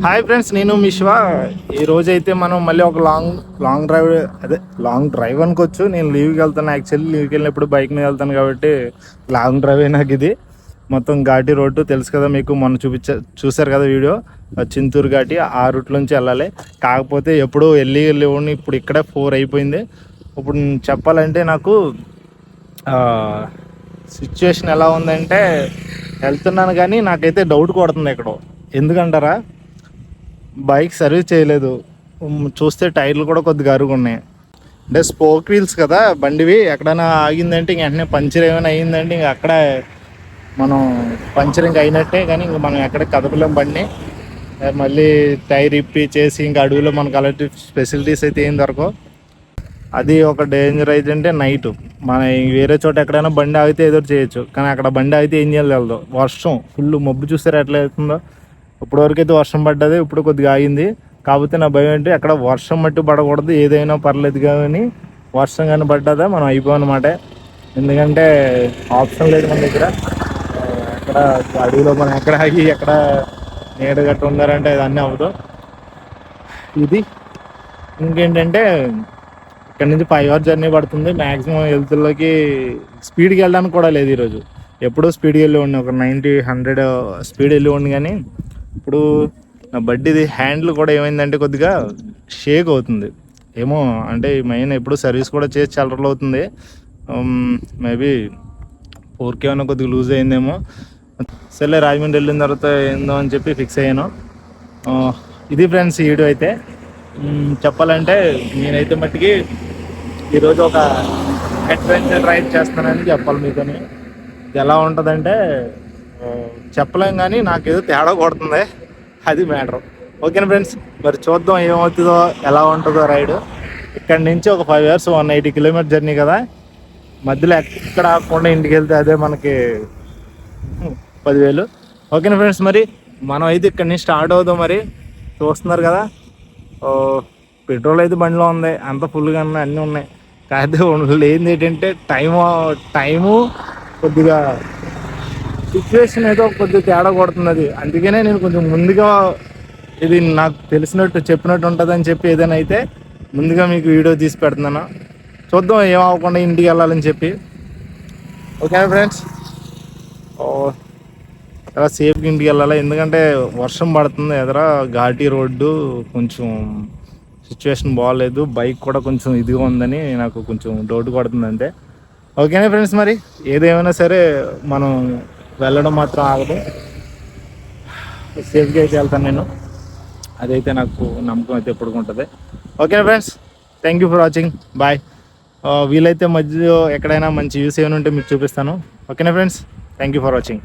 Hi friends, నేను మిశ్వా. ఈ రోజు అయితే మనం మళ్ళీ ఒక లాంగ్ డ్రైవ్ అనుకోవచ్చు. నేను లీవ్కి వెళ్తాను. యాక్చువల్లీ లీవ్కి వెళ్ళినప్పుడు బైక్ మీద వెళ్తాను కాబట్టి లాంగ్ డ్రైవ్ నాకు ఇది. మొత్తం ఘాటి రోడ్డు తెలుసు కదా మీకు, మొన్న చూసారు కదా వీడియో. చింతూరు ఘాటి ఆ రూట్లోంచి వెళ్ళాలి. కాకపోతే ఎప్పుడూ వెళ్ళి ఇప్పుడు ఇక్కడే 4 అయిపోయింది. ఇప్పుడు చెప్పాలంటే నాకు సిచ్యువేషన్ ఎలా ఉందంటే, వెళ్తున్నాను కానీ నాకైతే డౌట్ కొడుతుంది ఇక్కడ. ఎందుకంటారా, బైక్ సర్వీస్ చేయలేదు. చూస్తే టైర్లు కూడా కొద్దిగా అరుగున్నాయి. అంటే స్పోక్ వీల్స్ కదా బండివి, ఎక్కడైనా ఆగిందంటే ఇంక వెంటనే పంచర్ ఏమైనా అయ్యిందంటే ఇంక అక్కడే మనం పంచరింగ్ అయినట్టే. కానీ ఇంక మనం ఎక్కడ కదపలేం బండిని. మళ్ళీ టైర్ ఇప్పి చేసి ఇంకా అడవిలో మనకు అలాంటి ఫెసిలిటీస్ అయితే ఏం దొరకవు. అది ఒక డేంజర్ అయితే నైట్ మన వేరే చోట ఎక్కడైనా బండి ఆగితే ఏదో చేయొచ్చు, కానీ అక్కడ బండి ఆగితే ఏం చేయాలి. వర్షం ఫుల్ మబ్బు చూసారు ఎట్లా అవుతుందో. ఇప్పటివరకు అయితే వర్షం పడ్డది, ఇప్పుడు కొద్దిగా ఆగింది. కాకపోతే నా భయం ఏంటి, అక్కడ వర్షం మట్టి పడకూడదు. ఏదైనా పర్లేదు కానీ వర్షం కానీ పడ్డదా మనం అయిపోవన్నమాట. ఎందుకంటే ఆప్షన్ లేదు మన దగ్గర. ఎక్కడ అడవిలో మనం ఎక్కడ ఆగి ఎక్కడ నీడ గట్ట ఉన్నారంటే అది అన్నీ అవ్వదు. ఇది ఇంకేంటంటే, ఇక్కడ నుంచి 5 hours జర్నీ పడుతుంది. మ్యాక్సిమం హెల్త్లోకి స్పీడ్కి వెళ్ళడానికి కూడా లేదు ఈరోజు. ఎప్పుడూ స్పీడ్కి వెళ్ళి ఉండి ఒక 90-100 స్పీడ్ వెళ్ళి ఉండి. కానీ ఇప్పుడు నా బండిది హ్యాండిల్ కూడా ఏమైందంటే కొద్దిగా షేక్ అవుతుంది. ఏమో అంటే మెయిన్ ఎప్పుడు సర్వీస్ కూడా చేసి చాలా రోజులు అవుతుంది. మేబీ 4K ఏమైనా కొద్దిగా లూజ్ అయిందేమో. సరే, రాజమండ్రి వెళ్ళిన తర్వాత ఏందో అని చెప్పి ఫిక్స్ అయ్యాను. ఇది ఫ్రెండ్స్ ఈ వీడియో అయితే. చెప్పాలంటే నేనైతే మట్టికి ఈరోజు ఒక అడ్వెంచర్ రైడ్ చేస్తానని చెప్పాలి మీతోని. ఇది ఎలా ఉంటుందంటే చెప్పలేం, కానీ నాకేదో తేడా కొడుతుంది, అది మ్యాటర్. ఓకేనా ఫ్రెండ్స్, మరి చూద్దాం ఏమవుతుందో, ఎలా ఉంటుందో రైడ్. ఇక్కడ నుంచి ఒక 5 hours 180 kilometers జర్నీ కదా. మధ్యలో ఎక్కడ ఆకుండా ఇంటికి వెళ్తే అదే మనకి 10,000. ఓకేనా ఫ్రెండ్స్, మరి మనం అయితే ఇక్కడ నుంచి స్టార్ట్ అవుదాం. మరి చూస్తున్నారు కదా, పెట్రోల్ అయితే బండిలో ఉంది, అంత ఫుల్గా ఉన్నాయి, అన్నీ ఉన్నాయి. కాకపోతే లేనిది ఏంటంటే టైము కొద్దిగా సిచ్యువేషన్ ఏదో కొద్దిగా తేడా కొడుతుంది. అది అందుకనే నేను కొంచెం ముందుగా ఇది నాకు తెలిసినట్టు చెప్పినట్టు ఉంటుందని చెప్పి ఏదైనా అయితే ముందుగా మీకు వీడియో తీసి పెడుతున్నాను. చూద్దాం ఏమవ్వకుండా ఇంటికి వెళ్ళాలని చెప్పి. ఓకే ఫ్రెండ్స్, చాలా సేఫ్గా ఇంటికి వెళ్ళాలి. ఎందుకంటే వర్షం పడుతుంది ఎదురా, ఘాటీ రోడ్డు, కొంచెం సిచ్యువేషన్ బాగాలేదు. బైక్ కూడా కొంచెం ఇదిగా ఉందని నాకు కొంచెం డౌట్ కొడుతుంది అంతే. ఓకేనా ఫ్రెండ్స్, మరి ఏదేమైనా సరే మనం వెళ్ళడం మాత్రం ఆగదు. సేఫ్గా అయితే వెళ్తాను నేను, అదైతే నాకు నమ్మకం అయితే ఎప్పుడు ఉంటుంది. ఓకేనా friends, thank you for watching, bye. వీలైతే మధ్యలో ఎక్కడైనా మంచి వ్యూస్ ఏమైనా ఉంటే మీకు చూపిస్తాను. ఓకేనా friends, thank you for watching.